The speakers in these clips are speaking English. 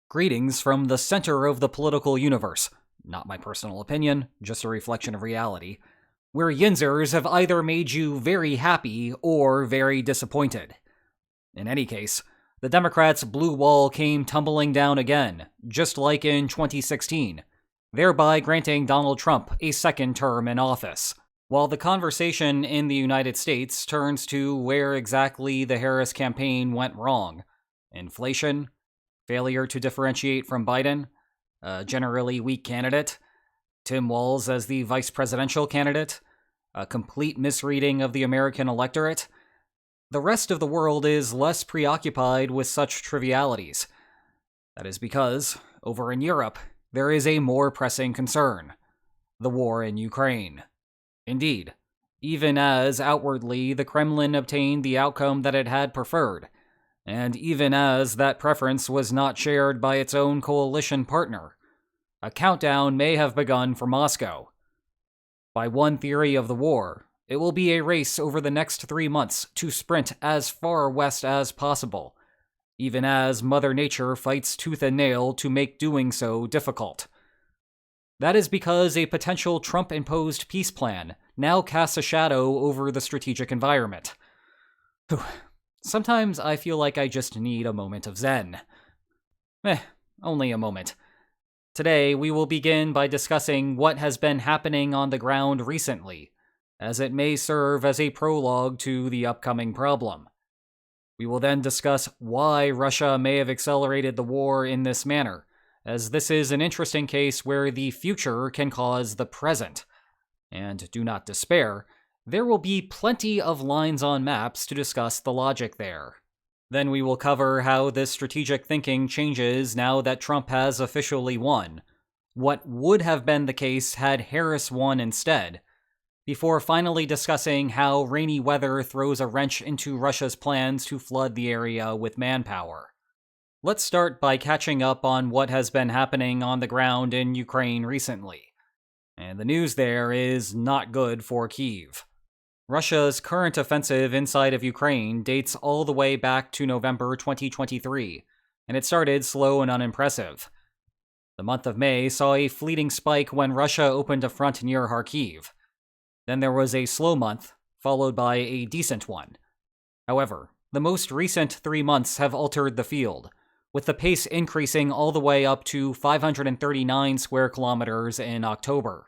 Greetings from the center of the political universe. Not my personal opinion, just a reflection of reality. Where Yinzers have either made you very happy or very disappointed. In any case, the Democrats' blue wall came tumbling down again, just like in 2016, thereby granting Donald Trump a second term in office. While the conversation in the United States turns to where exactly the Harris campaign went wrong. Inflation, failure to differentiate from Biden, a generally weak candidate, Tim Walz as the vice presidential candidate, a complete misreading of the American electorate. The rest of the world is less preoccupied with such trivialities. That is because, over in Europe, there is a more pressing concern: the war in Ukraine. Indeed, even as outwardly the Kremlin obtained the outcome that it had preferred, and even as that preference was not shared by its own coalition partner, a countdown may have begun for Moscow. By one theory of the war, it will be a race over the next 3 months to sprint as far west as possible, even as Mother Nature fights tooth and nail to make doing so difficult. That is because a potential Trump-imposed peace plan now casts a shadow over the strategic environment. Sometimes I feel like I just need a moment of zen. Only a moment. Today, we will begin by discussing what has been happening on the ground recently, as it may serve as a prologue to the upcoming problem. We will then discuss why Russia may have accelerated the war in this manner, as this is an interesting case where the future can cause the present. And do not despair, there will be plenty of lines on maps to discuss the logic there. Then we will cover how this strategic thinking changes now that Trump has officially won, what would have been the case had Harris won instead, before finally discussing how rainy weather throws a wrench into Russia's plans to flood the area with manpower. Let's start by catching up on what has been happening on the ground in Ukraine recently. And the news there is not good for Kyiv. Russia's current offensive inside of Ukraine dates all the way back to November 2023, and it started slow and unimpressive. The month of May saw a fleeting spike when Russia opened a front near Kharkiv. Then there was a slow month, followed by a decent one. However, the most recent 3 months have altered the field, with the pace increasing all the way up to 539 square kilometers in October.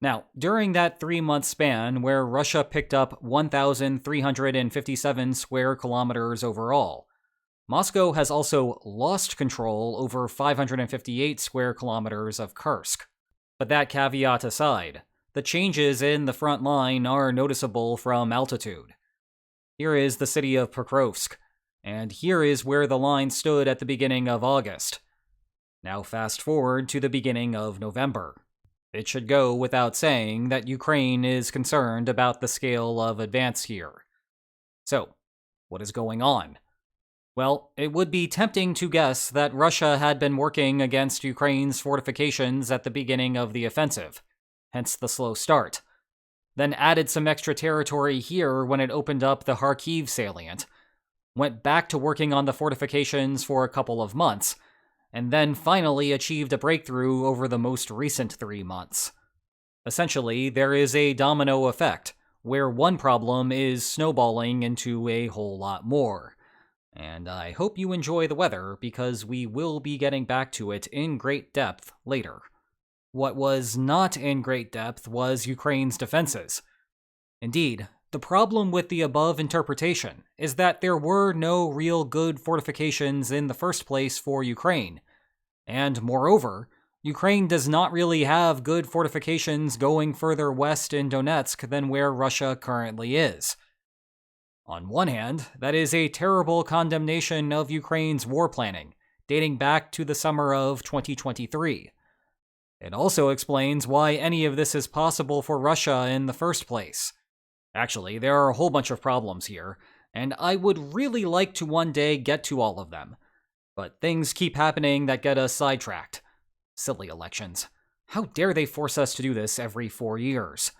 Now, during that 3-month span where Russia picked up 1,357 square kilometers overall, Moscow has also lost control over 558 square kilometers of Kursk. But that caveat aside, the changes in the front line are noticeable from altitude. Here is the city of Pokrovsk, and here is where the line stood at the beginning of August. Now fast forward to the beginning of November. It should go without saying that Ukraine is concerned about the scale of advance here. So, what is going on? Well, it would be tempting to guess that Russia had been working against Ukraine's fortifications at the beginning of the offensive, hence the slow start, then added some extra territory here when it opened up the Kharkiv salient, went back to working on the fortifications for a couple of months, and then finally achieved a breakthrough over the most recent 3 months. Essentially, there is a domino effect, where one problem is snowballing into a whole lot more. And I hope you enjoy the weather, because we will be getting back to it in great depth later. What was not in great depth was Ukraine's defenses. Indeed, the problem with the above interpretation is that there were no real good fortifications in the first place for Ukraine, and moreover, Ukraine does not really have good fortifications going further west in Donetsk than where Russia currently is. On one hand, that is a terrible condemnation of Ukraine's war planning, dating back to the summer of 2023. It also explains why any of this is possible for Russia in the first place. Actually, there are a whole bunch of problems here, and I would really like to one day get to all of them. But things keep happening that get us sidetracked. Silly elections. How dare they force us to do this every 4 years?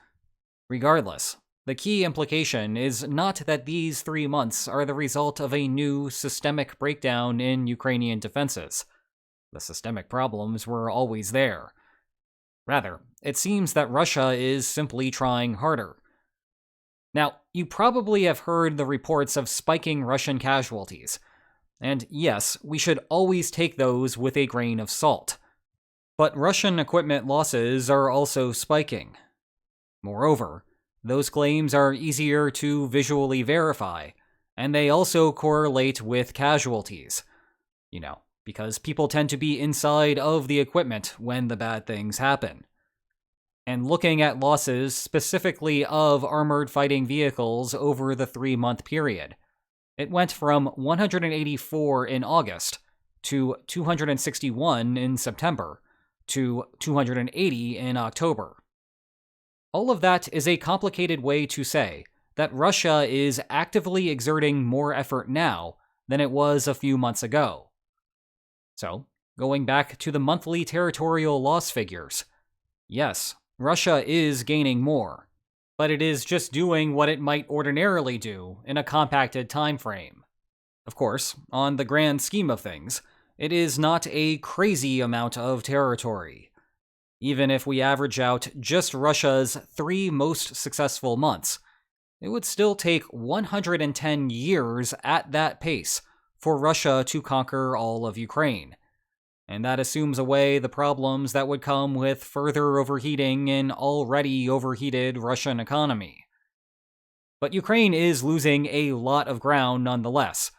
Regardless, the key implication is not that these 3 months are the result of a new systemic breakdown in Ukrainian defenses. The systemic problems were always there. Rather, it seems that Russia is simply trying harder. Now, you probably have heard the reports of spiking Russian casualties. And yes, we should always take those with a grain of salt. But Russian equipment losses are also spiking. Moreover, those claims are easier to visually verify, and they also correlate with casualties. Because people tend to be inside of the equipment when the bad things happen. And looking at losses specifically of armored fighting vehicles over the 3-month period, it went from 184 in August to 261 in September to 280 in October. All of that is a complicated way to say that Russia is actively exerting more effort now than it was a few months ago. So, going back to the monthly territorial loss figures, yes, Russia is gaining more, but it is just doing what it might ordinarily do in a compacted time frame. Of course, on the grand scheme of things, it is not a crazy amount of territory. Even if we average out just Russia's 3 most successful months, it would still take 110 years at that pace for Russia to conquer all of Ukraine. And that assumes away the problems that would come with further overheating an already overheated Russian economy. But Ukraine is losing a lot of ground nonetheless.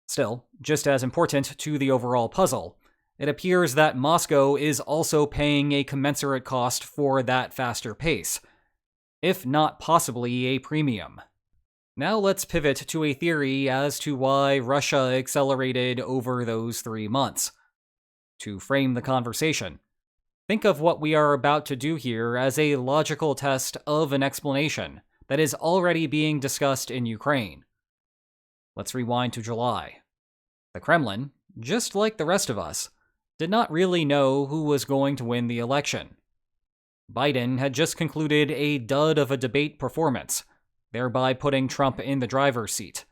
Still, just as important to the overall puzzle, it appears that Moscow is also paying a commensurate cost for that faster pace, if not possibly a premium. Now let's pivot to a theory as to why Russia accelerated over those 3 months. To frame the conversation, think of what we are about to do here as a logical test of an explanation that is already being discussed in Ukraine. Let's rewind to July. The Kremlin, just like the rest of us, did not really know who was going to win the election. Biden had just concluded a dud of a debate performance, thereby putting Trump in the driver's seat.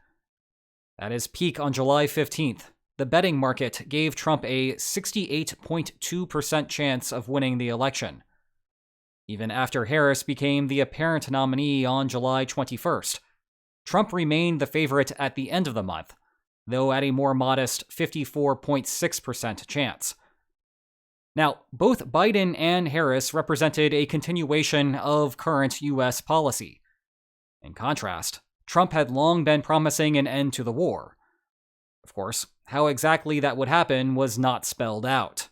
At his peak on July 15th, the betting market gave Trump a 68.2% chance of winning the election. Even after Harris became the apparent nominee on July 21st, Trump remained the favorite at the end of the month, though at a more modest 54.6% chance. Now, both Biden and Harris represented a continuation of current U.S. policy. In contrast, Trump had long been promising an end to the war. Of course, how exactly that would happen was not spelled out.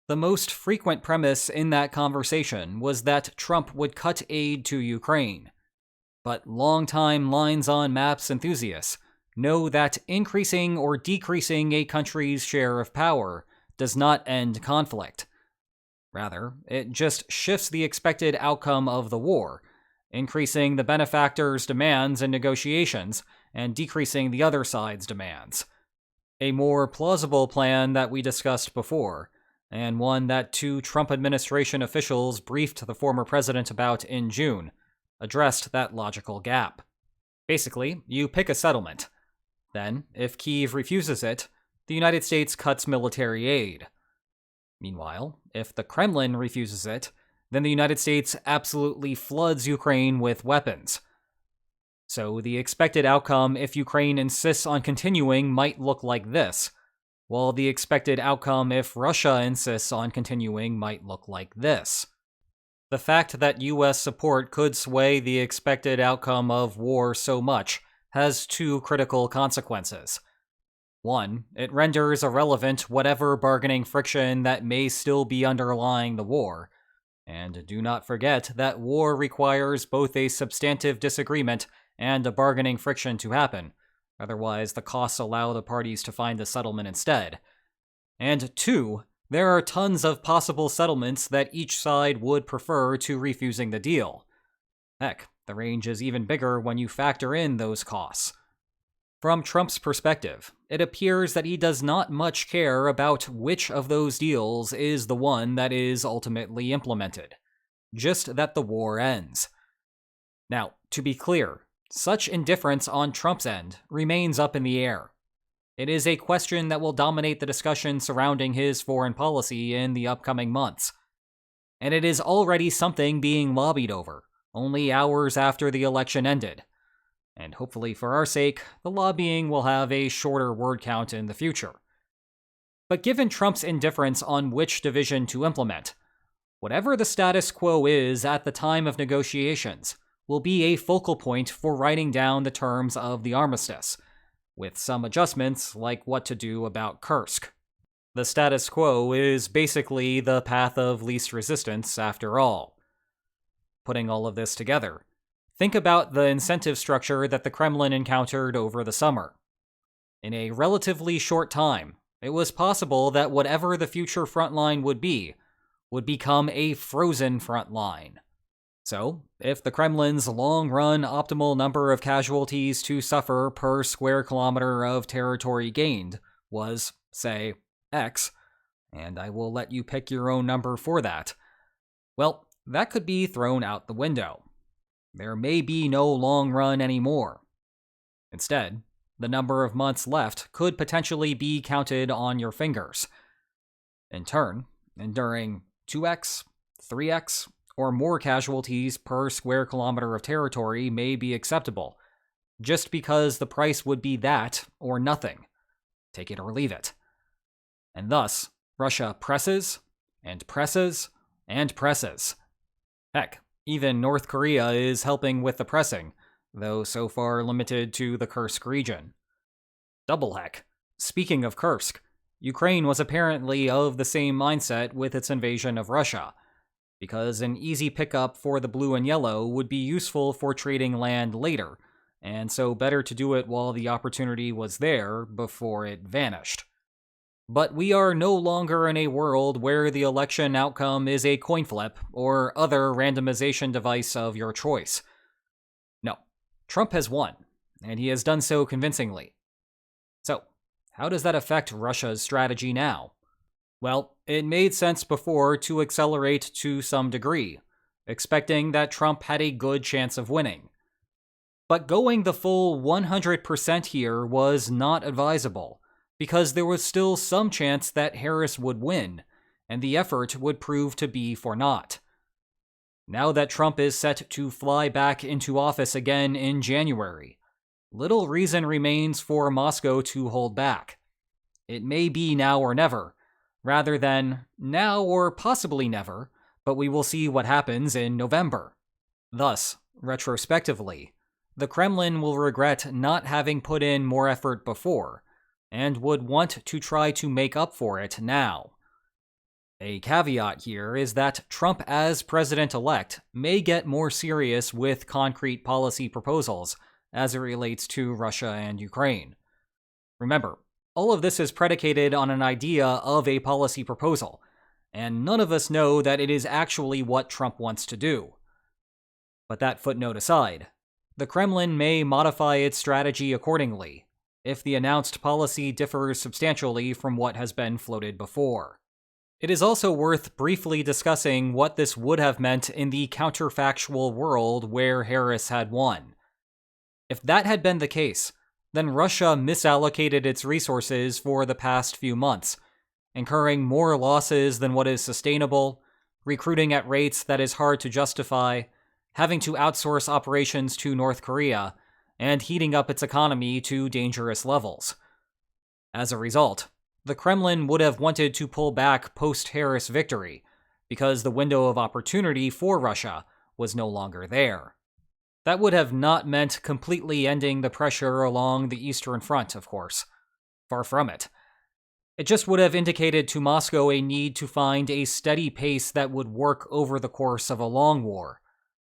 The most frequent premise in that conversation was that Trump would cut aid to Ukraine. But longtime lines on maps enthusiasts know that increasing or decreasing a country's share of power does not end conflict. Rather, it just shifts the expected outcome of the war, increasing the benefactor's demands and negotiations and decreasing the other side's demands. A more plausible plan that we discussed before, and one that 2 Trump administration officials briefed the former president about in June, addressed that logical gap. Basically, you pick a settlement. Then, if Kyiv refuses it, the United States cuts military aid. Meanwhile, if the Kremlin refuses it, then the United States absolutely floods Ukraine with weapons. So the expected outcome if Ukraine insists on continuing might look like this, while the expected outcome if Russia insists on continuing might look like this. The fact that US support could sway the expected outcome of war so much has 2 critical consequences. 1, it renders irrelevant whatever bargaining friction that may still be underlying the war. And do not forget that war requires both a substantive disagreement and a bargaining friction to happen. Otherwise, the costs allow the parties to find a settlement instead. And 2, there are tons of possible settlements that each side would prefer to refusing the deal. Heck, the range is even bigger when you factor in those costs. From Trump's perspective, it appears that he does not much care about which of those deals is the one that is ultimately implemented, just that the war ends. Now, to be clear, such indifference on Trump's end remains up in the air. It is a question that will dominate the discussion surrounding his foreign policy in the upcoming months. And it is already something being lobbied over, only hours after the election ended. And hopefully for our sake, the lobbying will have a shorter word count in the future. But given Trump's indifference on which division to implement, whatever the status quo is at the time of negotiations will be a focal point for writing down the terms of the armistice, with some adjustments like what to do about Kursk. The status quo is basically the path of least resistance after all. Putting all of this together, think about the incentive structure that the Kremlin encountered over the summer. In a relatively short time, it was possible that whatever the future frontline would become a frozen frontline. So, if the Kremlin's long-run optimal number of casualties to suffer per square kilometer of territory gained was, say, X, and I will let you pick your own number for that, well, that could be thrown out the window. There may be no long run anymore. Instead, the number of months left could potentially be counted on your fingers. In turn, enduring 2x, 3x, or more casualties per square kilometer of territory may be acceptable, just because the price would be that or nothing. Take it or leave it. And thus, Russia presses, and presses, and presses. Heck, even North Korea is helping with the pressing, though so far limited to the Kursk region. Double heck. Speaking of Kursk, Ukraine was apparently of the same mindset with its invasion of Russia, because an easy pickup for the blue and yellow would be useful for trading land later, and so better to do it while the opportunity was there before it vanished. But we are no longer in a world where the election outcome is a coin flip or other randomization device of your choice. No, Trump has won, and he has done so convincingly. So, how does that affect Russia's strategy now? Well, it made sense before to accelerate to some degree, expecting that Trump had a good chance of winning. But going the full 100% here was not advisable, because there was still some chance that Harris would win, and the effort would prove to be for naught. Now that Trump is set to fly back into office again in January, little reason remains for Moscow to hold back. It may be now or never, rather than now or possibly never, but we will see what happens in November. Thus, retrospectively, the Kremlin will regret not having put in more effort before, and would want to try to make up for it now. A caveat here is that Trump as president-elect may get more serious with concrete policy proposals as it relates to Russia and Ukraine. Remember, all of this is predicated on an idea of a policy proposal, and none of us know that it is actually what Trump wants to do. But that footnote aside, the Kremlin may modify its strategy accordingly, if the announced policy differs substantially from what has been floated before. It is also worth briefly discussing what this would have meant in the counterfactual world where Harris had won. If that had been the case, then Russia misallocated its resources for the past few months, incurring more losses than what is sustainable, recruiting at rates that is hard to justify, having to outsource operations to North Korea, and heating up its economy to dangerous levels. As a result, the Kremlin would have wanted to pull back post-Harris victory, because the window of opportunity for Russia was no longer there. That would have not meant completely ending the pressure along the Eastern Front, of course. Far from it. It just would have indicated to Moscow a need to find a steady pace that would work over the course of a long war,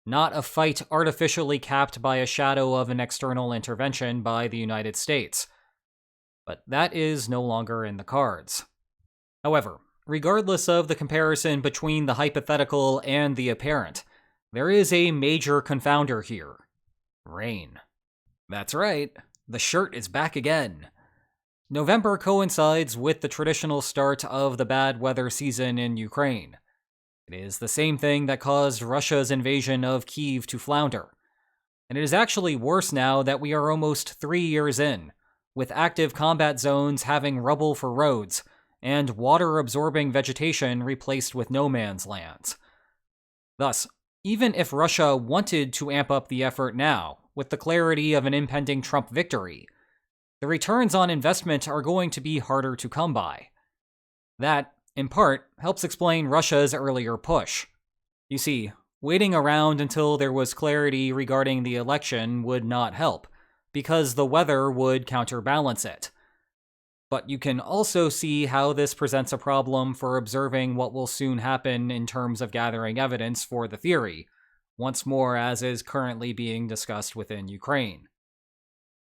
not a fight artificially capped by a shadow of an external intervention by the United States. But that is no longer in the cards. However, regardless of the comparison between the hypothetical and the apparent, there is a major confounder here. Rain. That's right, the shirt is back again. November coincides with the traditional start of the bad weather season in Ukraine. It is the same thing that caused Russia's invasion of Kyiv to flounder. And it is actually worse now that we are almost 3 years in, with active combat zones having rubble for roads and water-absorbing vegetation replaced with no man's lands. Thus, even if Russia wanted to amp up the effort now, with the clarity of an impending Trump victory, the returns on investment are going to be harder to come by. That, in part, helps explain Russia's earlier push. You see, waiting around until there was clarity regarding the election would not help, because the weather would counterbalance it. But you can also see how this presents a problem for observing what will soon happen in terms of gathering evidence for the theory, once more as is currently being discussed within Ukraine.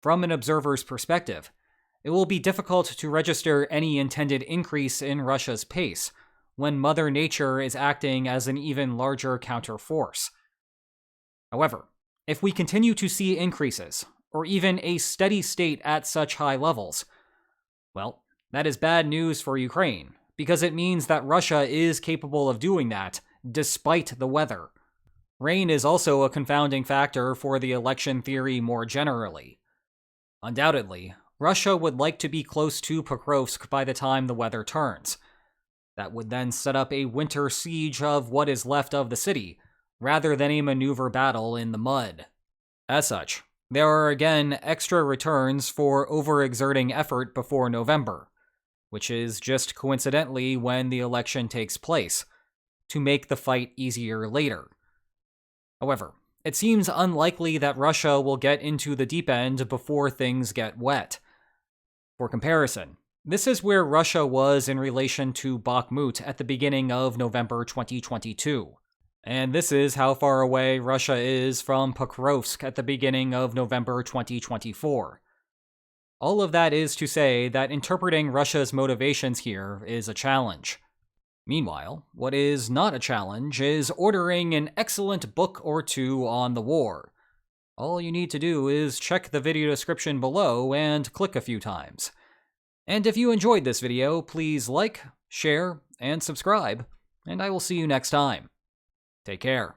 From an observer's perspective, it will be difficult to register any intended increase in Russia's pace when Mother Nature is acting as an even larger counterforce. However, if we continue to see increases, or even a steady state at such high levels, well, that is bad news for Ukraine, because it means that Russia is capable of doing that, despite the weather. Rain is also a confounding factor for the election theory more generally. Undoubtedly, Russia would like to be close to Pokrovsk by the time the weather turns. That would then set up a winter siege of what is left of the city, rather than a maneuver battle in the mud. As such, there are again extra returns for overexerting effort before November, which is just coincidentally when the election takes place, to make the fight easier later. However, it seems unlikely that Russia will get into the deep end before things get wet. For comparison, this is where Russia was in relation to Bakhmut at the beginning of November 2022. And this is how far away Russia is from Pokrovsk at the beginning of November 2024. All of that is to say that interpreting Russia's motivations here is a challenge. Meanwhile, what is not a challenge is ordering an excellent book or two on the war. All you need to do is check the video description below and click a few times. And if you enjoyed this video, please like, share, and subscribe, and I will see you next time. Take care.